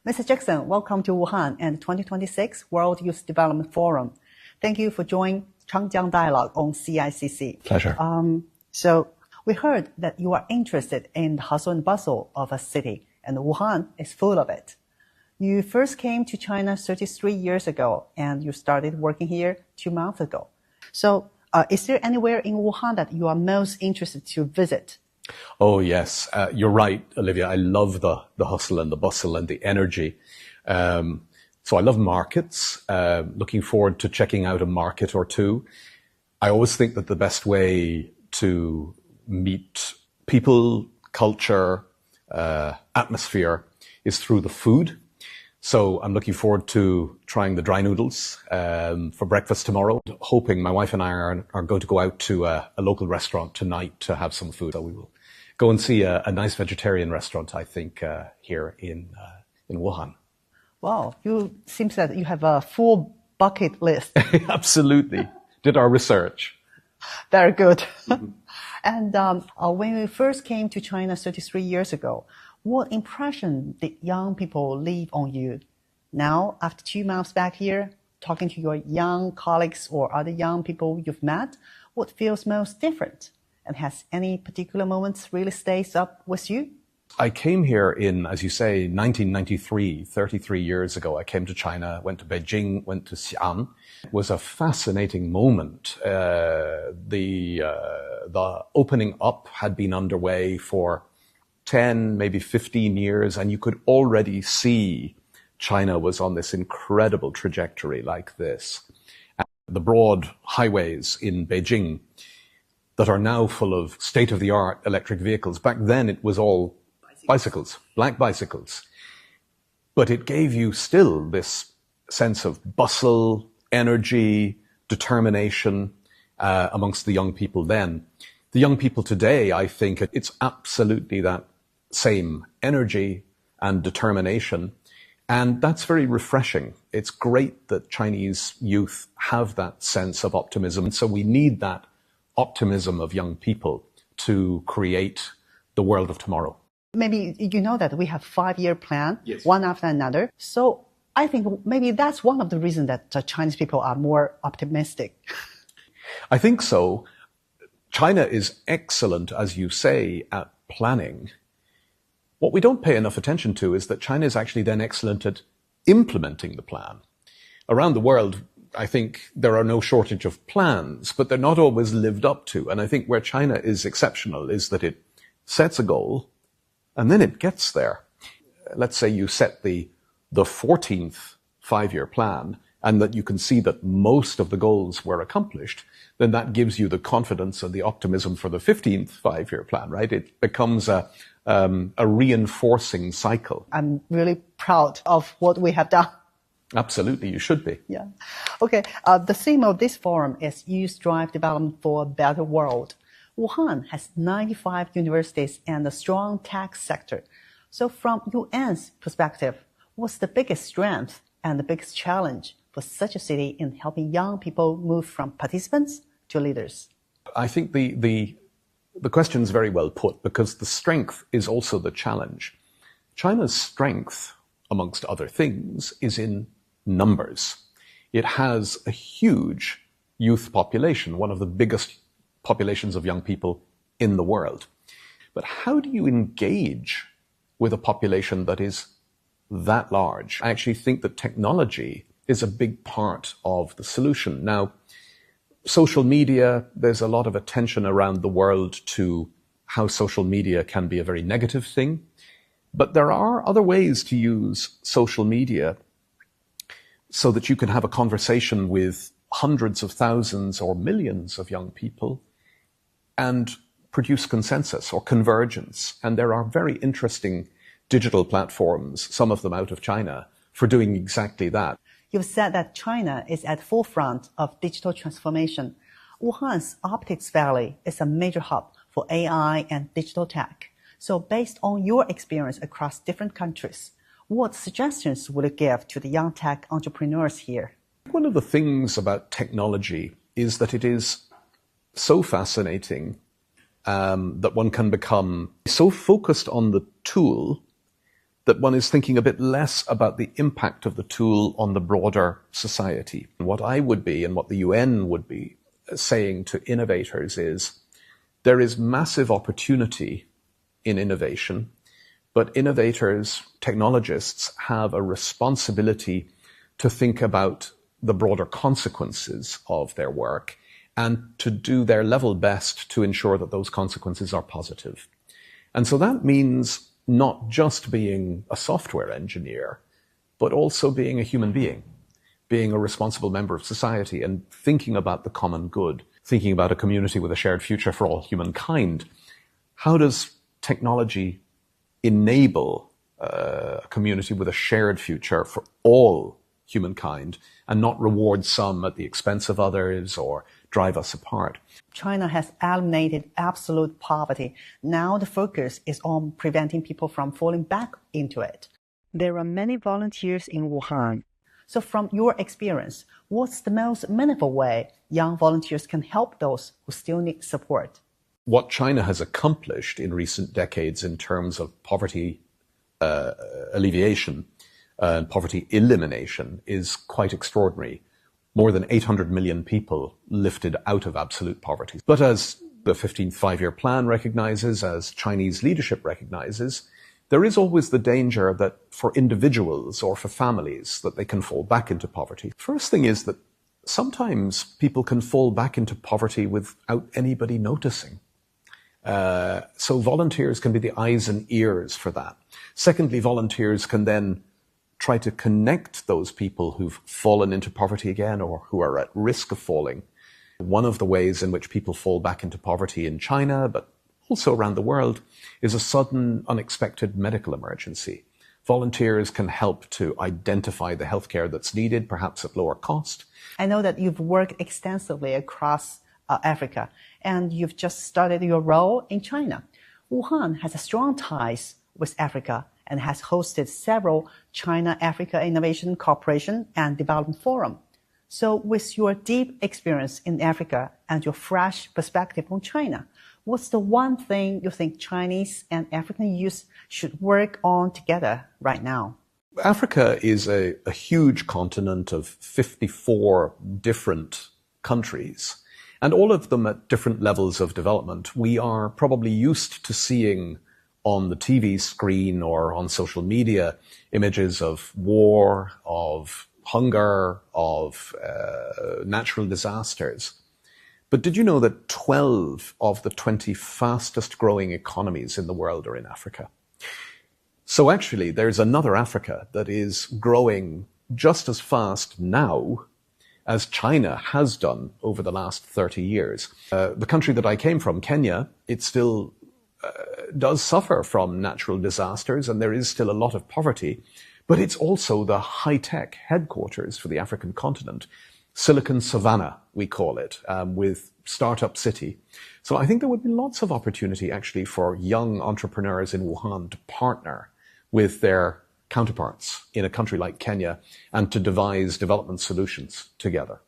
Mr. Jackson, welcome to Wuhan and 2026 World Youth Development Forum. Thank you for joining Changjiang Dialogue on CICC. Pleasure. So we heard that you are interested in the hustle and bustle of a city, and Wuhan is full of it. You first came to China 33 years ago, and you started working here 2 months ago. So is there anywhere in Wuhan that you are most interested to visit? Oh, yes. You're right, Olivia. I love the hustle and the bustle and the energy. So I love markets, looking forward to checking out a market or two. I always think that the best way to meet people, culture, atmosphere is through the food. So I'm looking forward to trying the dry noodles for breakfast tomorrow. Hoping my wife and I are going to go out to a local restaurant tonight to have some food. So we will go and see a nice vegetarian restaurant, I think, here in Wuhan. Wow, you seems that you have a full bucket list. Absolutely. Did our research. Very good. Mm-hmm. And when you first came to China 33 years ago, what impression did young people leave on you? Now, after 2 months back here, talking to your young colleagues or other young people you've met, what feels most different? And has any particular moments really stays up with you? I came here in, as you say, 1993, 33 years ago. I came to China, went to Beijing, went to Xi'an. It was a fascinating moment. The opening up had been underway for 10, maybe 15 years, and you could already see China was on this incredible trajectory like this. And the broad highways in Beijing that are now full of state-of-the-art electric vehicles. Back then it was all bicycles, black bicycles. But it gave you still this sense of bustle, energy, determination amongst the young people then. The young people today, I think it's absolutely that same energy and determination. And that's very refreshing. It's great that Chinese youth have that sense of optimism. So we need that optimism of young people to create the world of tomorrow. Maybe you know that we have 5-year plan, yes, one after another. So I think maybe that's one of the reasons that Chinese people are more optimistic. I think so. China is excellent, as you say, at planning. What we don't pay enough attention to is that China is actually then excellent at implementing the plan. Around the world, I think there are no shortage of plans, but they're not always lived up to. And I think where China is exceptional is that it sets a goal and then it gets there. Let's say you set the 14th 5-year plan and that you can see that most of the goals were accomplished, then that gives you the confidence and the optimism for the 15th 5-year plan, right? It becomes a reinforcing cycle. I'm really proud of what we have done. Absolutely, you should be. Yeah. Okay, the theme of this forum is Youth Drive Development for a Better World. Wuhan has 95 universities and a strong tech sector. So from UN's perspective, what's the biggest strength and the biggest challenge for such a city in helping young people move from participants to leaders? I think the question is very well put because the strength is also the challenge. China's strength, amongst other things, is in numbers. It has a huge youth population, one of the biggest populations of young people in the world. But how do you engage with a population that is that large? I actually think that technology is a big part of the solution. Now, social media, there's a lot of attention around the world to how social media can be a very negative thing. But there are other ways to use social media so that you can have a conversation with hundreds of thousands or millions of young people and produce consensus or convergence. And there are very interesting digital platforms, some of them out of China, for doing exactly that. You've said that China is at the forefront of digital transformation. Wuhan's Optics Valley is a major hub for AI and digital tech. So based on your experience across different countries, what suggestions would you give to the young tech entrepreneurs here? One of the things about technology is that it is so fascinating that one can become so focused on the tool that one is thinking a bit less about the impact of the tool on the broader society. What I would be and what the UN would be saying to innovators is there is massive opportunity in innovation, but innovators, technologists have a responsibility to think about the broader consequences of their work and to do their level best to ensure that those consequences are positive. And so that means not just being a software engineer, but also being a human being a responsible member of society and thinking about the common good, thinking about a community with a shared future for all humankind. How does technology enable a community with a shared future for all humankind and not reward some at the expense of others or drive us apart? China has eliminated absolute poverty. Now the focus is on preventing people from falling back into it. There are many volunteers in Wuhan. So from your experience, what's the most meaningful way young volunteers can help those who still need support? What China has accomplished in recent decades in terms of poverty alleviation and poverty elimination is quite extraordinary. More than 800 million people lifted out of absolute poverty. But as the 15th Five-Year Plan recognizes, as Chinese leadership recognizes, there is always the danger that for individuals or for families that they can fall back into poverty. First thing is that sometimes people can fall back into poverty without anybody noticing. So volunteers can be the eyes and ears for that. Secondly, volunteers can then try to connect those people who've fallen into poverty again or who are at risk of falling. One of the ways in which people fall back into poverty in China, but also around the world, is a sudden, unexpected medical emergency. Volunteers can help to identify the healthcare that's needed, perhaps at lower cost. I know that you've worked extensively across Africa, and you've just started your role in China. Wuhan has a strong ties with Africa and has hosted several China-Africa Innovation Cooperation and Development Forum. So with your deep experience in Africa and your fresh perspective on China, what's the one thing you think Chinese and African youth should work on together right now? Africa is a huge continent of 54 different countries, and all of them at different levels of development. We are probably used to seeing on the TV screen or on social media images of war, of hunger, of natural disasters. But did you know that 12 of the 20 fastest growing economies in the world are in Africa? So actually, there's another Africa that is growing just as fast now as China has done over the last 30 years. The country that I came from, Kenya, it still does suffer from natural disasters, and there is still a lot of poverty, but it's also the high-tech headquarters for the African continent. Silicon Savannah, we call it, with Startup City. So I think there would be lots of opportunity actually for young entrepreneurs in Wuhan to partner with their counterparts in a country like Kenya and to devise development solutions together.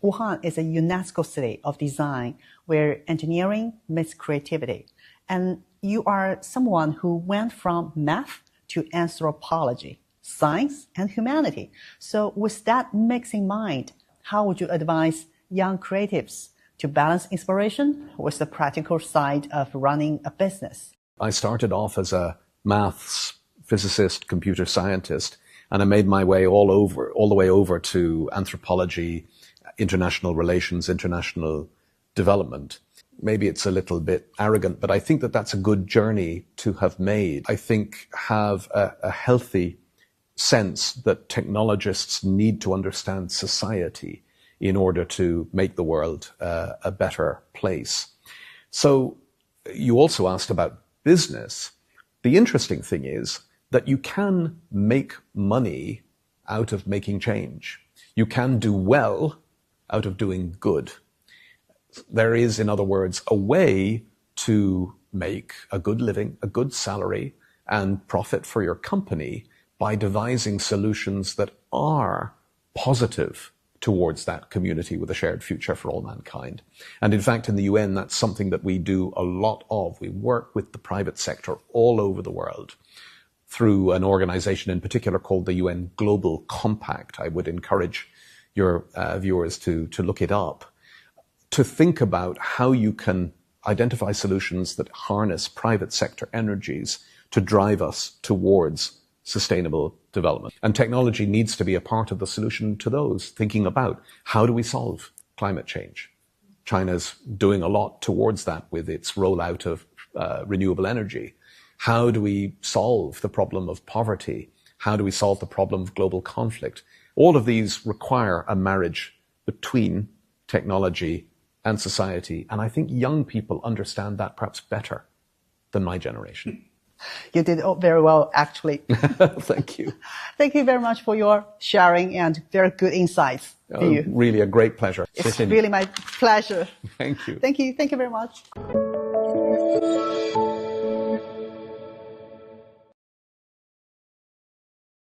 Wuhan is a UNESCO city of design where engineering meets creativity. And you are someone who went from math to anthropology, science and humanity. So with that mix in mind, how would you advise young creatives to balance inspiration with the practical side of running a business? I started off as a maths physicist, computer scientist, and I made my way all the way over to anthropology, international relations, international development. Maybe it's a little bit arrogant, but I think that that's a good journey to have made. I think have a healthy sense that technologists need to understand society in order to make the world a better place. So you also asked about business. The interesting thing is that you can make money out of making change. You can do well out of doing good. There is, in other words, a way to make a good living, a good salary, and profit for your company by devising solutions that are positive towards that community with a shared future for all mankind. And in fact, in the UN, that's something that we do a lot of. We work with the private sector all over the world through an organization in particular called the UN Global Compact. I would encourage your viewers to look it up, to think about how you can identify solutions that harness private sector energies to drive us towards sustainable development. And technology needs to be a part of the solution to those, thinking about how do we solve climate change. China's doing a lot towards that with its rollout of renewable energy. How do we solve the problem of poverty? How do we solve the problem of global conflict? All of these require a marriage between technology and society. And I think young people understand that perhaps better than my generation. You did very well, actually. Thank you. Thank you very much for your sharing and very good insights. Really a great pleasure. It's really my pleasure. Thank you. Thank you. Thank you very much.